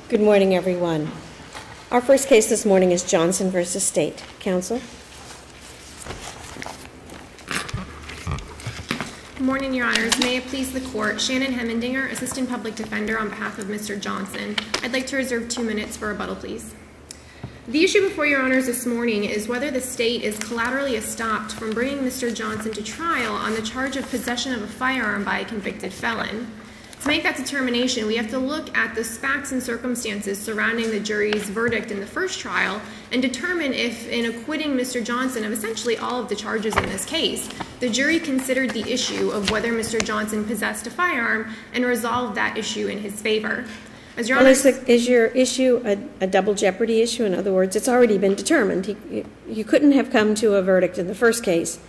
Good morning, everyone. Our first case this morning is Johnson v. State. Counsel? Good morning, Your Honors. May it please the Court, Shannon Hemmendinger, Assistant Public Defender on behalf of Mr. Johnson. I'd like to reserve 2 minutes for rebuttal, please. The issue before Your Honors this morning is whether the State is collaterally estopped from bringing Mr. Johnson to trial on the charge of possession of a firearm by a convicted felon. To make that determination, we have to look at the facts and circumstances surrounding the jury's verdict in the first trial and determine if, in acquitting Mr. Johnson of essentially all of the charges in this case, the jury considered the issue of whether Mr. Johnson possessed a firearm and resolved that issue in his favor. As Your Honors, is your issue a double jeopardy issue? In other words, it's already been determined. You couldn't have come to a verdict in the first case,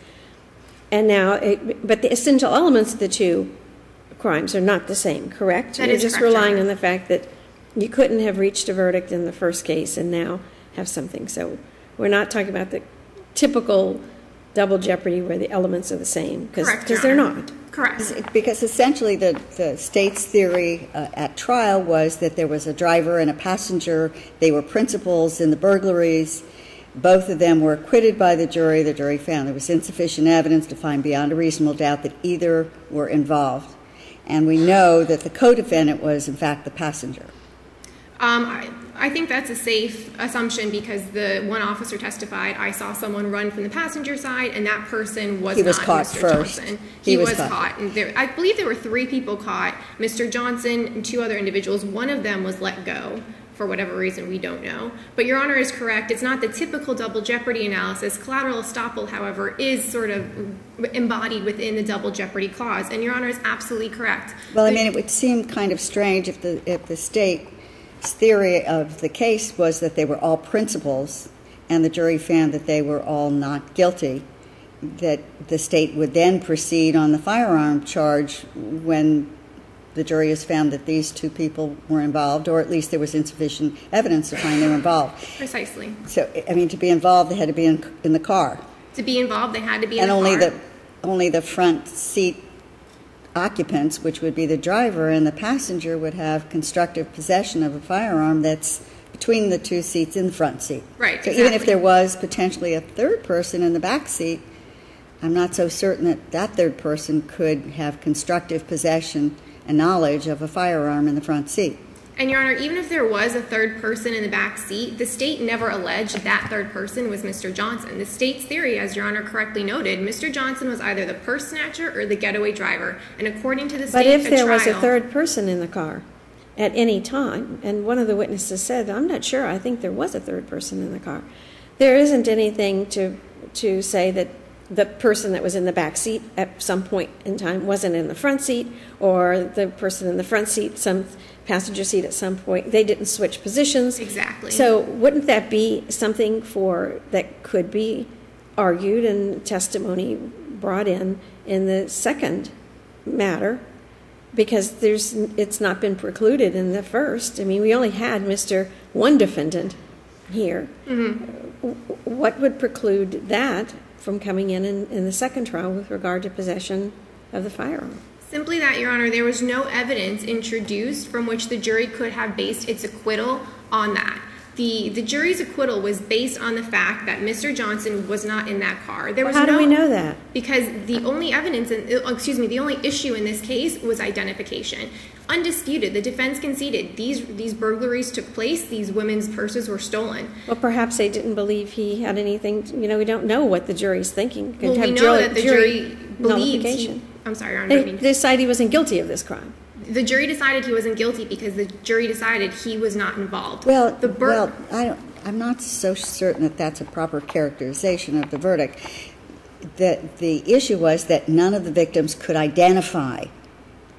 and now, but the essential elements of the two crimes are not the same, correct? That You're is just correct, relying Your on Honor. the fact that you couldn't have reached a verdict in the first case and now have something. So we're not talking about the typical double jeopardy where the elements are the same, because they're not. Correct. Because essentially the State's theory at trial was that there was a driver and a passenger. They were principals in the burglaries. Both of them were acquitted by the jury. The jury found there was insufficient evidence to find beyond a reasonable doubt that either were involved. And we know that the co-defendant was, in fact, the passenger. I think that's a safe assumption because the one officer testified, I saw someone run from the passenger side, and that person was not caught Mr. first. Johnson. He was caught. And I believe there were 3 people caught, Mr. Johnson and 2 other individuals. One of them was let go for whatever reason we don't know. But Your Honor is correct. It's not the typical double jeopardy analysis. Collateral estoppel, however, is sort of embodied within the double jeopardy clause. And Your Honor is absolutely correct. Well, I mean, it would seem kind of strange if the State's theory of the case was that they were all principals and the jury found that they were all not guilty, that the State would then proceed on the firearm charge when the jury has found that these 2 people were involved, or at least there was insufficient evidence to find they were involved. Precisely. So, I mean, to be involved, they had to be in the car. To be involved, they had to be in and the car. Only the front seat occupants, which would be the driver and the passenger, would have constructive possession of a firearm that's between the 2 seats in the front seat. Right, So exactly. even if there was potentially a third person in the back seat, I'm not so certain that that third person could have constructive possession and knowledge of a firearm in the front seat. And Your Honor, even if there was a third person in the back seat, the State never alleged that third person was Mr. Johnson. The State's theory, as Your Honor correctly noted, Mr. Johnson was either the purse snatcher or the getaway driver. And according to the State, But if there was a third person in the car at any time, and one of the witnesses said, I'm not sure, I think there was a third person in the car, there isn't anything to say that the person that was in the back seat at some point in time wasn't in the front seat, or the person in the front seat, some passenger seat at some point, they didn't switch positions. Exactly. So wouldn't that be something that could be argued and testimony brought in the second matter? Because it's not been precluded in the first. I mean, we only had one defendant here. Mm-hmm. What would preclude that from coming in the second trial with regard to possession of the firearm? Simply that, Your Honor, there was no evidence introduced from which the jury could have based its acquittal on that. The jury's acquittal was based on the fact that Mr. Johnson was not in that car. How do we know that? Because the only the only issue in this case was identification. Undisputed, the defense conceded these burglaries took place, these women's purses were stolen. Well, perhaps they didn't believe he had anything. We don't know what the jury's thinking. Well, we know that the jury believed I'm sorry, Your Honor. They decided he wasn't guilty of this crime. The jury decided he wasn't guilty because the jury decided he was not involved. I'm not so certain that that's a proper characterization of the verdict. The issue was that none of the victims could identify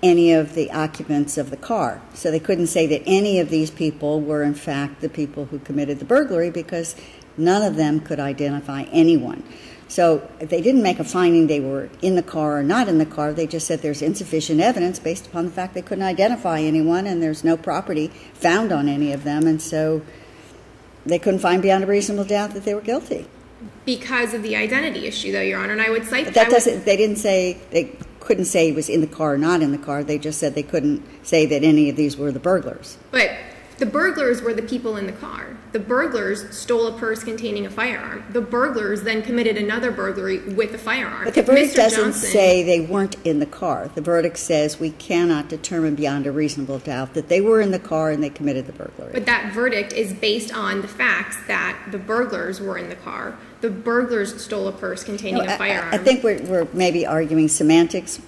any of the occupants of the car. So they couldn't say that any of these people were, in fact, the people who committed the burglary because none of them could identify anyone. So they didn't make a finding they were in the car or not in the car. They just said there's insufficient evidence based upon the fact they couldn't identify anyone and there's no property found on any of them. And so they couldn't find beyond a reasonable doubt that they were guilty. Because of the identity issue, though, Your Honor. And I would cite they didn't say they couldn't say he was in the car or not in the car. They just said they couldn't say that any of these were the burglars. But The burglars were the people in the car. The burglars stole a purse containing a firearm. The burglars then committed another burglary with a firearm. But the verdict doesn't say they weren't in the car. The verdict says we cannot determine beyond a reasonable doubt that they were in the car and they committed the burglary. But that verdict is based on the facts that the burglars were in the car. The burglars stole a purse containing a firearm. I think we're maybe arguing semantics.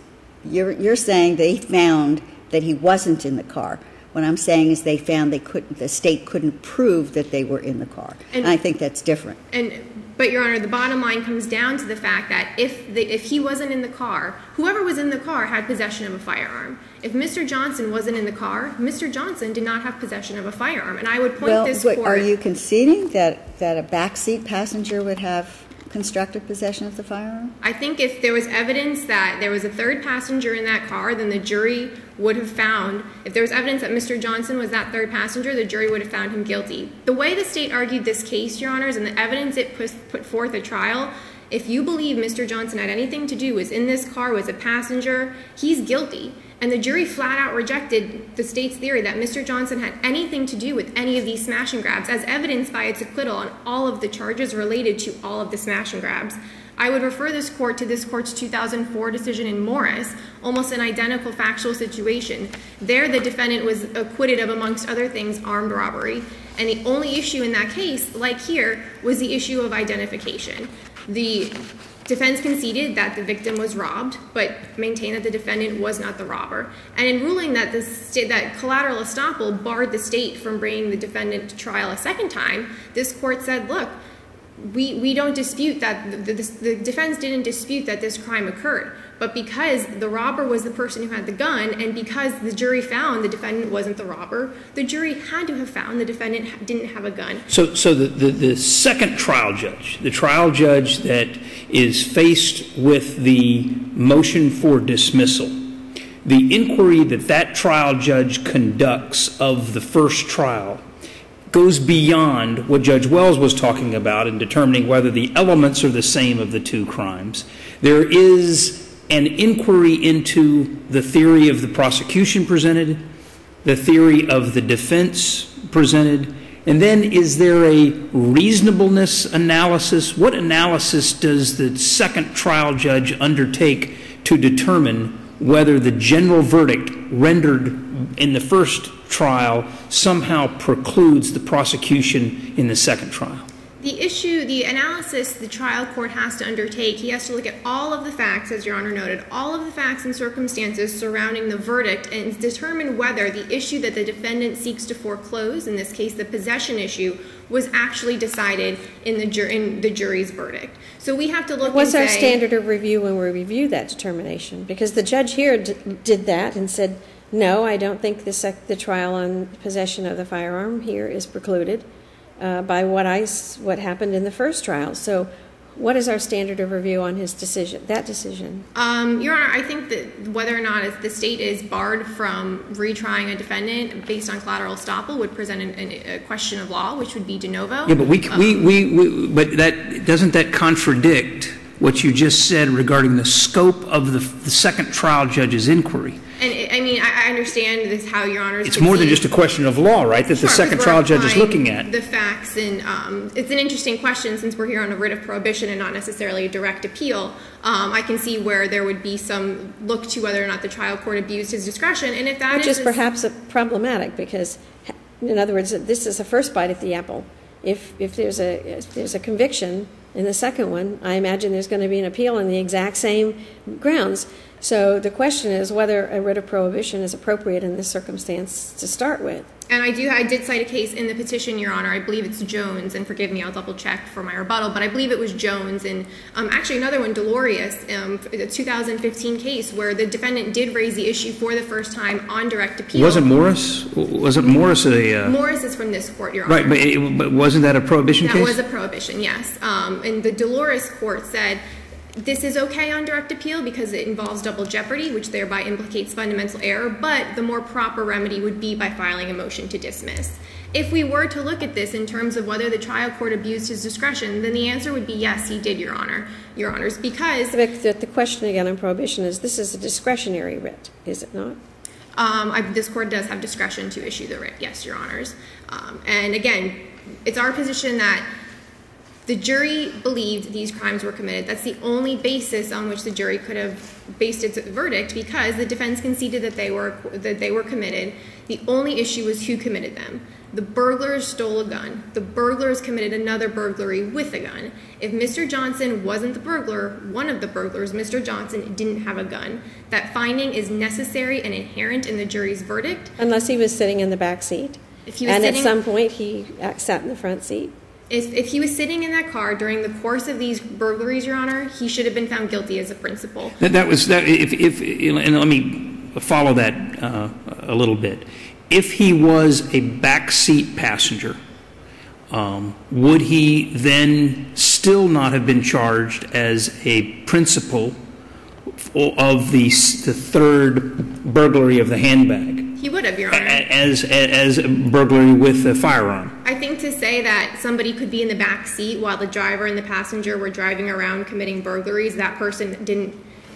You're saying they found that he wasn't in the car. What I'm saying is they found the state couldn't prove that they were in the car. And I think that's different. But, Your Honor, the bottom line comes down to the fact that if he wasn't in the car, whoever was in the car had possession of a firearm. If Mr. Johnson wasn't in the car, Mr. Johnson did not have possession of a firearm. And I would point this court... Are you conceding that a backseat passenger would have constructive possession of the firearm? I think if there was evidence that there was a third passenger in that car, then the jury would have found, if there was evidence that Mr. Johnson was that third passenger, the jury would have found him guilty. The way the state argued this case, Your Honors, and the evidence it put forth at trial, if you believe Mr. Johnson had anything to do, was in this car, was a passenger, he's guilty. And the jury flat out rejected the state's theory that Mr. Johnson had anything to do with any of these smash and grabs, as evidenced by its acquittal on all of the charges related to all of the smash and grabs. I would refer this court to this court's 2004 decision in Morris, almost an identical factual situation. There, the defendant was acquitted of, amongst other things, armed robbery. And the only issue in that case, like here, was the issue of identification. The defense conceded that the victim was robbed, but maintained that the defendant was not the robber. And in ruling that that collateral estoppel barred the state from bringing the defendant to trial a second time, this court said, look, we don't dispute that, the defense didn't dispute that this crime occurred. But because the robber was the person who had the gun, and because the jury found the defendant wasn't the robber, the jury had to have found the defendant didn't have a gun. So the second trial judge, the trial judge that is faced with the motion for dismissal, the inquiry that trial judge conducts of the first trial goes beyond what Judge Wells was talking about in determining whether the elements are the same of the two crimes. There is an inquiry into the theory of the prosecution presented, the theory of the defense presented, and then is there a reasonableness analysis? What analysis does the second trial judge undertake to determine whether the general verdict rendered in the first trial somehow precludes the prosecution in the second trial? The analysis the trial court has to undertake, he has to look at all of the facts, as Your Honor noted, all of the facts and circumstances surrounding the verdict and determine whether the issue that the defendant seeks to foreclose, in this case the possession issue, was actually decided in the jury's verdict. So we have to look and say... What's our standard of review when we review that determination? Because the judge here did that and said, no, I don't think the trial on possession of the firearm here is precluded by what happened in the first trial. So what is our standard of review on his decision, that decision? Your Honor, I think that whether or not the state is barred from retrying a defendant based on collateral estoppel would present a question of law, which would be de novo. Yeah, but but doesn't that contradict what you just said regarding the scope of the second trial judge's inquiry? And I mean, I understand this, how Your Honor... It's more than just a question of law, right, that the second trial judge is looking at. The facts, and it's an interesting question since we're here on a writ of prohibition and not necessarily a direct appeal. I can see where there would be some look to whether or not the trial court abused his discretion, and if that Which is perhaps problematic because, in other words, this is a first bite at the apple. If there's a conviction in the second one, I imagine there's going to be an appeal on the exact same grounds. So the question is whether a writ of prohibition is appropriate in this circumstance to start with. And I did cite a case in the petition, Your Honor. I believe it's Jones, and forgive me, I'll double check for my rebuttal, but I believe it was Jones. And actually another one, Delorius, the 2015 case where the defendant did raise the issue for the first time on direct appeal. Wasn't Morris? Wasn't Morris a... Morris is from this court, Your Honor. Right, but wasn't that a prohibition case? That was a prohibition, yes. And the Delorius court said, this is okay on direct appeal because it involves double jeopardy, which thereby implicates fundamental error, but the more proper remedy would be by filing a motion to dismiss. If we were to look at this in terms of whether the trial court abused his discretion, then the answer would be yes, he did, Your Honor, Your Honors, because... The question again on prohibition is this is a discretionary writ, is it not? This court does have discretion to issue the writ, yes, Your Honors. And again, it's our position that the jury believed these crimes were committed. That's the only basis on which the jury could have based its verdict, because the defense conceded that they were committed. The only issue was who committed them. The burglars stole a gun. The burglars committed another burglary with a gun. If Mr. Johnson wasn't the burglar, one of the burglars, Mr. Johnson, didn't have a gun. That finding is necessary and inherent in the jury's verdict. Unless he was sitting in the back seat. At some point he sat in the front seat. If he was sitting in that car during the course of these burglaries, Your Honor, he should have been found guilty as a principal. And let me follow that a little bit. If he was a backseat passenger, would he then still not have been charged as a principal of the third burglary of the handbag? He would have, Your Honor. As a burglary with a firearm? I think to say that somebody could be in the back seat while the driver and the passenger were driving around committing burglaries, that person didn't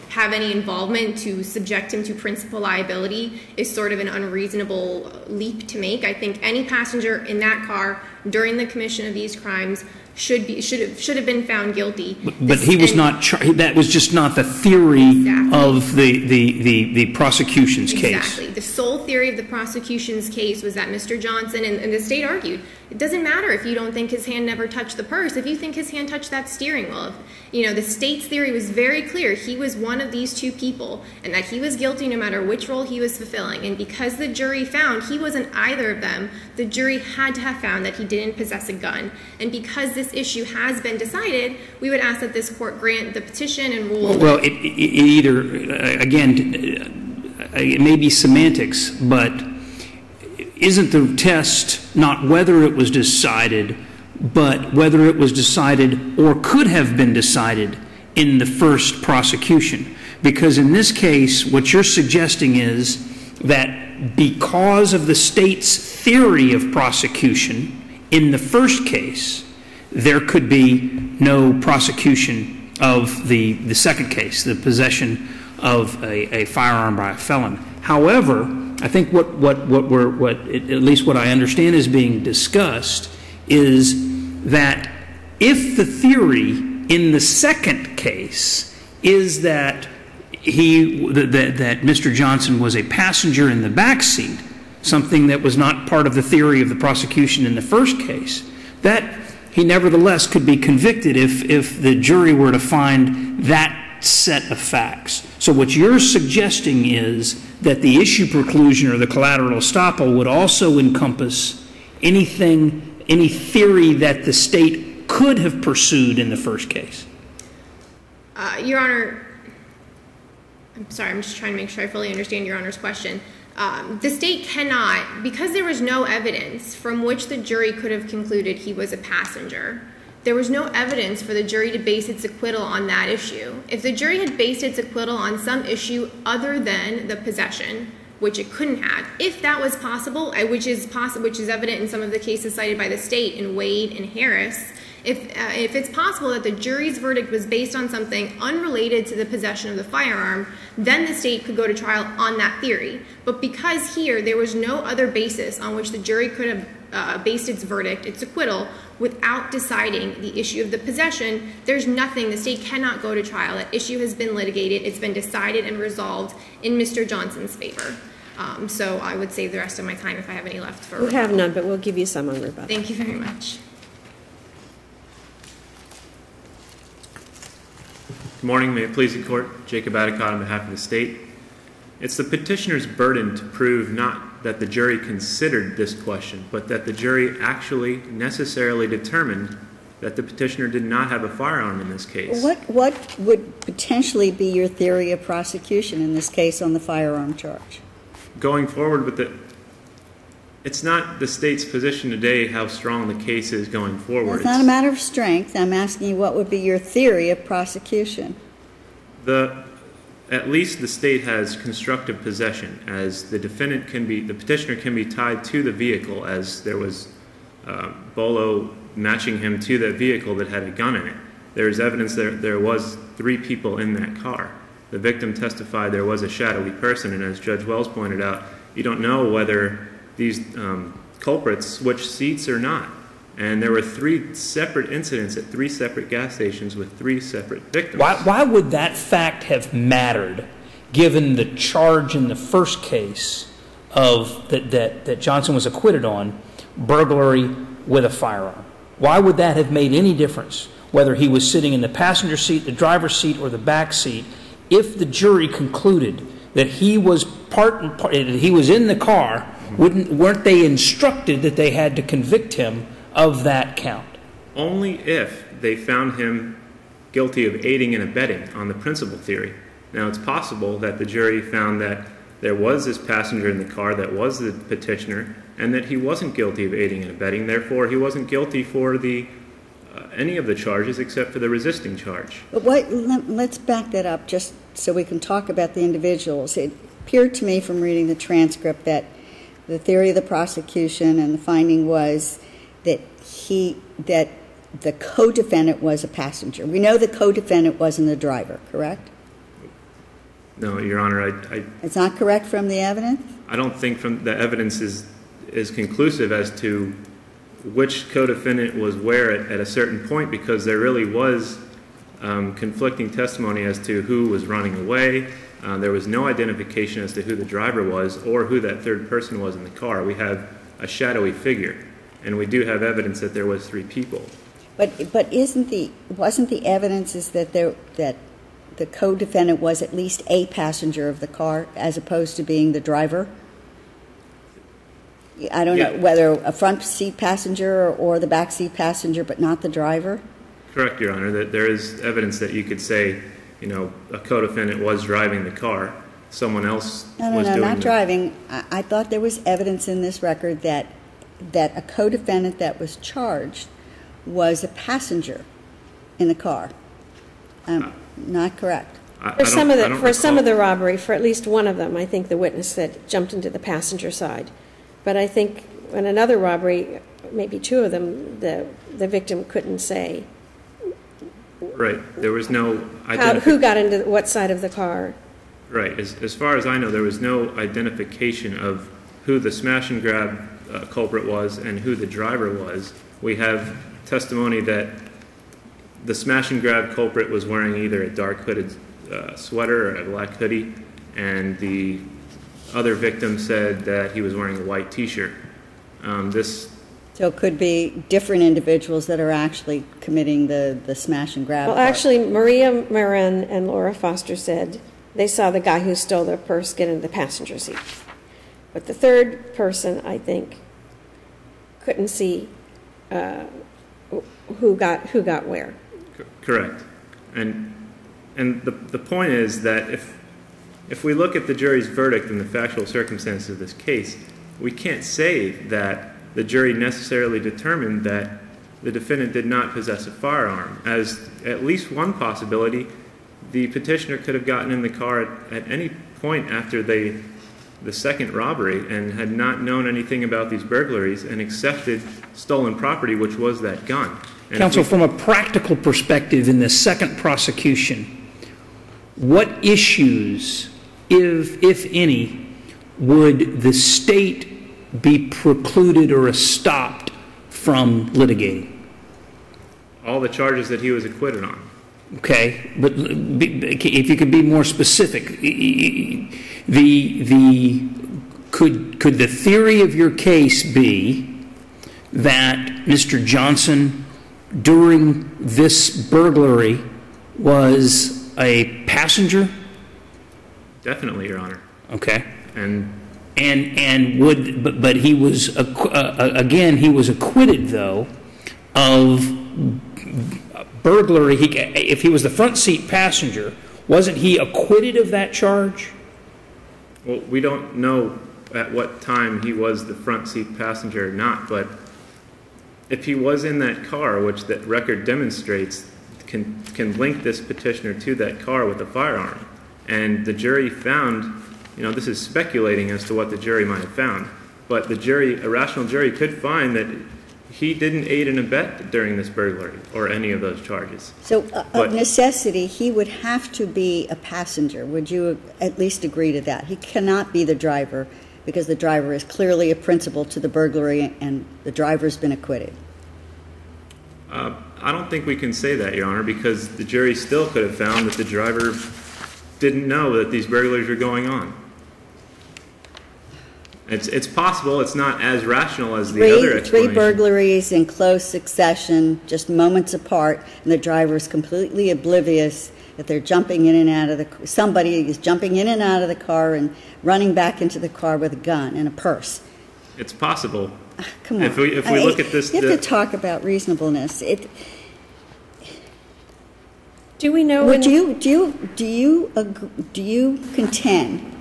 have any involvement to subject him to principal liability, is sort of an unreasonable leap to make. I think any passenger in that car during the commission of these crimes should have been found guilty. But he was not charged. That was just not the theory of the prosecution's case. Exactly. The sole theory of the prosecution's case was that Mr. Johnson, and the state argued, it doesn't matter if you don't think his hand never touched the purse, if you think his hand touched that steering wheel. The state's theory was very clear. He was one of these two people, and that he was guilty no matter which role he was fulfilling. And because the jury found he wasn't either of them, the jury had to have found that he didn't possess a gun. And because this issue has been decided, we would ask that this court grant the petition and rule. Well, it may be semantics, but isn't the test not whether it was decided, but whether it was decided or could have been decided in the first prosecution? Because in this case, what you're suggesting is that because of the state's theory of prosecution in the first case, there could be no prosecution of the second case, the possession of a firearm by a felon. However, I think what at least what I understand is being discussed is that if the theory in the second case is that that Mr. Johnson was a passenger in the back seat, something that was not part of the theory of the prosecution in the first case, that he nevertheless could be convicted if the jury were to find that set of facts. So what you're suggesting is that the issue preclusion or the collateral estoppel would also encompass any theory that the state could have pursued in the first case. Your Honor, I'm sorry, I'm just trying to make sure I fully understand Your Honor's question. The state cannot, because there was no evidence from which the jury could have concluded he was a passenger, there was no evidence for the jury to base its acquittal on that issue. If the jury had based its acquittal on some issue other than the possession, which it couldn't have, if that was possible, which is evident in some of the cases cited by the state in Wade and Harris, if it's possible that the jury's verdict was based on something unrelated to the possession of the firearm, then the state could go to trial on that theory. But because here there was no other basis on which the jury could have based its verdict, its acquittal, without deciding the issue of the possession, there's nothing. The state cannot go to trial. That issue has been litigated. It's been decided and resolved in Mr. Johnson's favor. So I would save the rest of my time if I have any left for rebuttal. We have none, but we'll give you some on rebuttal. Thank you very much. Good morning. May it please the Court. Jacob Adicott on behalf of the state. It's the petitioner's burden to prove not that the jury considered this question, but that the jury actually necessarily determined that the petitioner did not have a firearm in this case. What would potentially be your theory of prosecution in this case on the firearm charge? Going forward with it's not the state's position today how strong the case is going forward. Well, it's not a matter of strength. I'm asking you what would be your theory of prosecution. At least the state has constructive possession, as the petitioner can be tied to the vehicle, as there was Bolo matching him to that vehicle that had a gun in it. There is evidence that there was 3 people in that car. The victim testified there was a shadowy person, and as Judge Wells pointed out, you don't know whether these culprits switched seats or not. And there were 3 separate incidents at 3 separate gas stations with 3 separate victims. Why would that fact have mattered, given the charge in the first case of that Johnson was acquitted on, burglary with a firearm? Why would that have made any difference, whether he was sitting in the passenger seat, the driver's seat, or the back seat, if the jury concluded that he was he was in the car? Weren't they instructed that they had to convict him of that count? Only if they found him guilty of aiding and abetting on the principal theory. Now, it's possible that the jury found that there was this passenger in the car that was the petitioner, and that he wasn't guilty of aiding and abetting. Therefore, he wasn't guilty for any of the charges except for the resisting charge. But let's back that up just so we can talk about the individuals. It appeared to me from reading the transcript that the theory of the prosecution and the finding was that the co-defendant was a passenger. We know the co-defendant wasn't the driver, correct? No, Your Honor, It's not correct from the evidence? I don't think from the evidence is conclusive as to which co-defendant was where at a certain point, because there really was conflicting testimony as to who was running away. There was no identification as to who the driver was or who that third person was in the car. We have a shadowy figure, and we do have evidence that there was 3 people. But wasn't the evidence is that the co-defendant was at least a passenger of the car as opposed to being the driver? I don't know whether a front seat passenger or the back seat passenger, but not the driver? Correct, Your Honor. That there is evidence that you could say, a co-defendant was driving the car. Someone else was doing not driving. I thought there was evidence in this record that a co-defendant that was charged was a passenger in the car. Not correct. For some of the robbery, for at least one of them, I think the witness said jumped into the passenger side. But I think in another robbery, maybe 2 of them, the victim couldn't say. Right. There was no identification. Who got into what side of the car? Right. As far as I know, there was no identification of who the smash and grab culprit was and who the driver was. We have testimony that the smash and grab culprit was wearing either a dark hooded sweater or a black hoodie, and the other victim said that he was wearing a white T-shirt. So it could be different individuals that are actually committing the smash and grab. Well, actually, Maria Marin and Laura Foster said they saw the guy who stole their purse get into the passenger seat. But the third person, I think, couldn't see who got where. Correct. And the point is that if we look at the jury's verdict and the factual circumstances of this case, we can't say that the jury necessarily determined that the defendant did not possess a firearm. As at least one possibility, the petitioner could have gotten in the car at any point after the second robbery and had not known anything about these burglaries and accepted stolen property, which was that gun. And Counsel, from a practical perspective in the second prosecution, what issues, if any, would the state be precluded or stopped from litigating? All the charges that he was acquitted on. Okay, but if you could be more specific, could the theory of your case be that Mr. Johnson, during this burglary, was a passenger? Definitely, Your Honor. Okay. But he was again, he was acquitted though of burglary. If he was the front seat passenger, wasn't he acquitted of that charge? Well, we don't know at what time he was the front seat passenger or not, but if he was in that car, which that record demonstrates, can link this petitioner to that car with a firearm, and the jury found. This is speculating as to what the jury might have found, but a rational jury could find that he didn't aid and abet during this burglary or any of those charges. So, of necessity, he would have to be a passenger. Would you at least agree to that? He cannot be the driver because the driver is clearly a principal to the burglary and the driver's been acquitted. I don't think we can say that, Your Honor, because the jury still could have found that the driver didn't know that these burglaries were going on. It's possible. It's not as rational as the other explanation. Three burglaries in close succession, just moments apart, and the driver is completely oblivious that they're jumping in and out of the. Somebody is jumping in and out of the car and running back into the car with a gun and a purse. It's possible. Come on. If we look at this, you have to talk about reasonableness. Do we know? Do you contend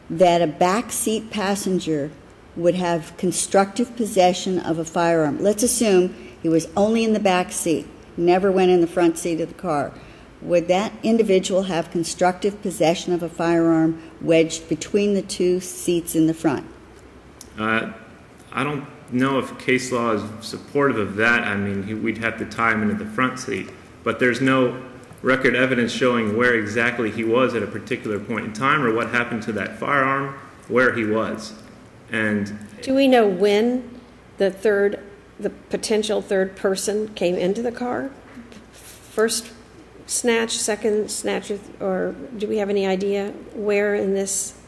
that a backseat passenger would have constructive possession of a firearm? Let's assume he was only in the back seat, never went in the front seat of the car. Would that individual have constructive possession of a firearm wedged between the two seats in the front? I don't know if case law is supportive of that. I mean, we'd have to tie him into the front seat. But there's no record evidence showing where exactly he was at a particular point in time or what happened to that firearm, where he was. And do we know when the potential third person came into the car? First snatch, second snatch, or do we have any idea where in this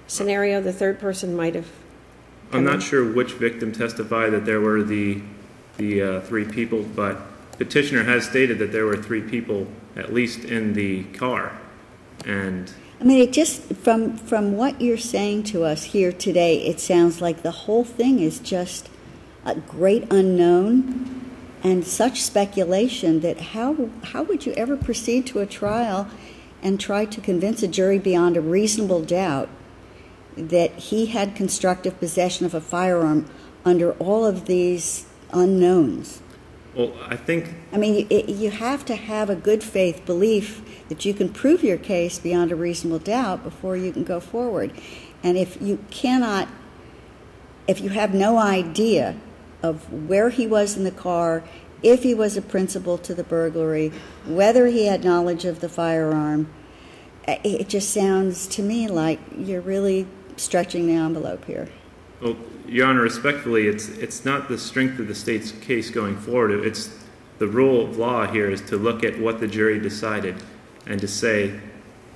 scenario the third person might have come I'm not in? sure which victim testified that there were the three people, but petitioner has stated that there were three people at least in the car. And I mean, it just, from what you're saying to us here today, it sounds like the whole thing is just a great unknown and such speculation that how would you ever proceed to a trial and try to convince a jury beyond a reasonable doubt that he had constructive possession of a firearm under all of these unknowns? well, I mean, you have to have a good faith belief that you can prove your case beyond a reasonable doubt before you can go forward. And if you have no idea of where he was in the car, if he was a principal to the burglary, whether he had knowledge of the firearm, it just sounds to me like you're really stretching the envelope here. Well, Your Honor, respectfully, it's not the strength of the state's case going forward. It's the rule of law here is to look at what the jury decided and to say,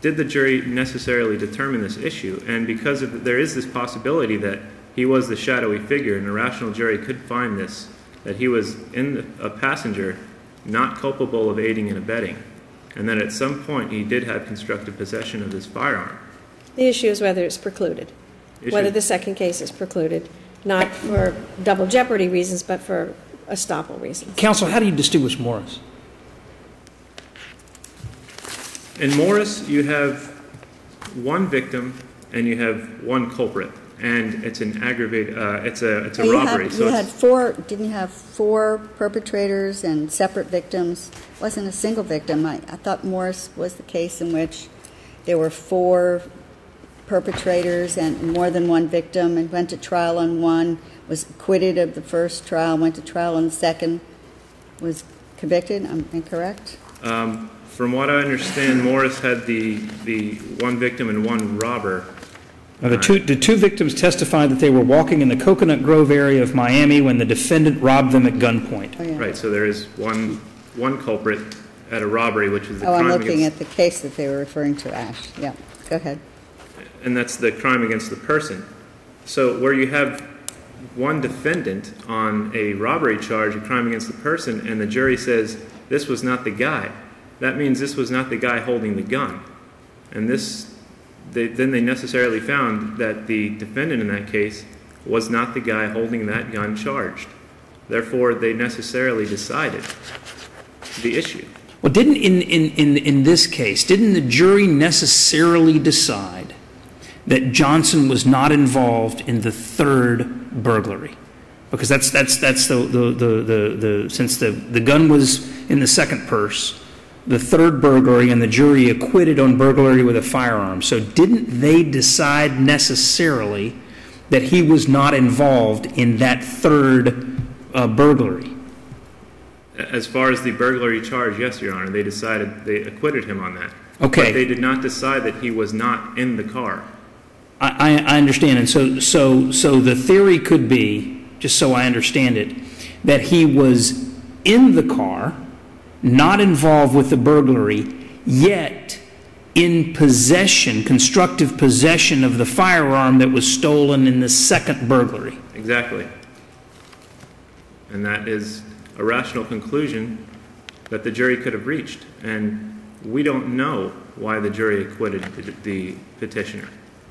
did the jury necessarily determine this issue? And because there is this possibility that he was the shadowy figure, and a rational jury could find this, that he was a passenger not culpable of aiding and abetting, and that at some point he did have constructive possession of this firearm. The issue is whether it's precluded, whether the second case is precluded, not for double jeopardy reasons, but for estoppel reasons. Counsel, how do you distinguish Morris? In Morris, you have one victim and you have one culprit, and it's an aggravated. It's a robbery. Didn't you have four perpetrators and separate victims? It wasn't a single victim. I thought Morris was the case in which there were four perpetrators and more than one victim, and went to trial on one, was acquitted of the first trial, went to trial on the second, was convicted. I'm incorrect? From what I understand, Morris had the one victim and one robber. The two victims testified that they were walking in the Coconut Grove area of Miami when the defendant robbed them at gunpoint. Oh, yeah. Right, so there is one culprit at a robbery, which is the crime I'm against... looking at the case that they were referring to, Ash. Yeah, go ahead. And that's the crime against the person. So where you have one defendant on a robbery charge, a crime against the person, and the jury says this was not the guy, that means this was not the guy holding the gun. And then they necessarily found that the defendant in that case was not the guy holding that gun charged. Therefore, they necessarily decided the issue. Well, in this case, didn't the jury necessarily decide that Johnson was not involved in the third burglary? Because that's since the gun was in the second purse, the third burglary, and the jury acquitted on burglary with a firearm. So didn't they decide necessarily that he was not involved in that third burglary. As far as the burglary charge, yes, Your Honor, they acquitted him on that. Okay. But they did not decide that he was not in the car. I understand. And so the theory could be, just so I understand it, that he was in the car, not involved with the burglary, yet in possession, constructive possession of the firearm that was stolen in the second burglary. Exactly. And that is a rational conclusion that the jury could have reached. And we don't know why the jury acquitted the petitioner.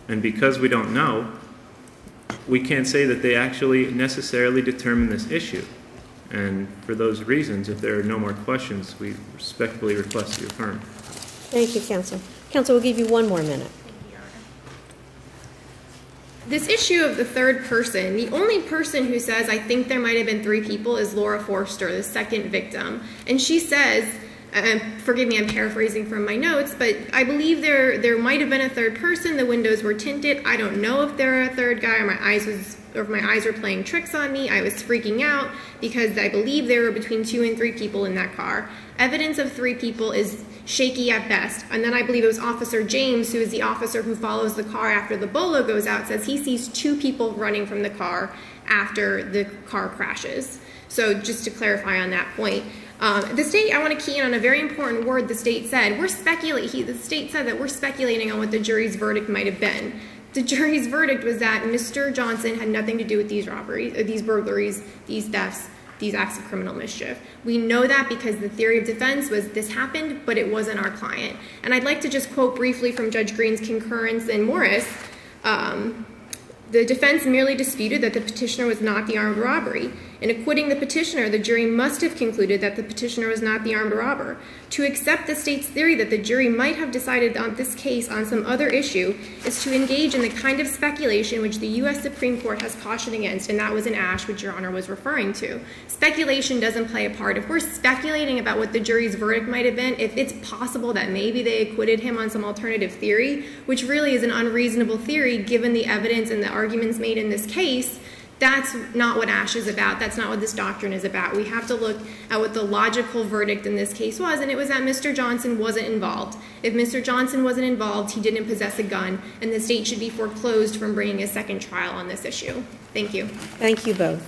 And because we don't know, we can't say that they actually necessarily determined this issue. And for those reasons, if there are no more questions, we respectfully request you affirm. Thank you, counsel. Counsel, we'll give you 1 more minute. This issue of the third person, the only person who says, I think there might have been 3 people, is Laura Forster, the second victim. And she says, forgive me, I'm paraphrasing from my notes, but I believe there might have been a third person. The windows were tinted. I don't know if there were a third guy, or my eyes were playing tricks on me. I was freaking out because I believe there were between 2 and 3 people in that car. Evidence of 3 people is shaky at best. And then I believe it was Officer James, who is the officer who follows the car after the bolo goes out, says he sees 2 people running from the car after the car crashes. So just to clarify on that point. The state, I want to key in on a very important word the state said. The state said that we're speculating on what the jury's verdict might have been. The jury's verdict was that Mr. Johnson had nothing to do with these robberies, these burglaries, these thefts, these acts of criminal mischief. We know that because the theory of defense was this happened, but it wasn't our client. And I'd like to just quote briefly from Judge Green's concurrence in Morris. The defense merely disputed that the petitioner was not the armed robbery. In acquitting the petitioner, the jury must have concluded that the petitioner was not the armed robber. To accept the state's theory that the jury might have decided on this case on some other issue is to engage in the kind of speculation which the U.S. Supreme Court has cautioned against, and that was in Ash, which Your Honor was referring to. Speculation doesn't play a part. If we're speculating about what the jury's verdict might have been, if it's possible that maybe they acquitted him on some alternative theory, which really is an unreasonable theory given the evidence and the arguments made in this case, that's not what Ash is about. That's not what this doctrine is about. We have to look at what the logical verdict in this case was, and it was that Mr. Johnson wasn't involved. If Mr. Johnson wasn't involved, he didn't possess a gun, and the state should be foreclosed from bringing a second trial on this issue. Thank you. Thank you both.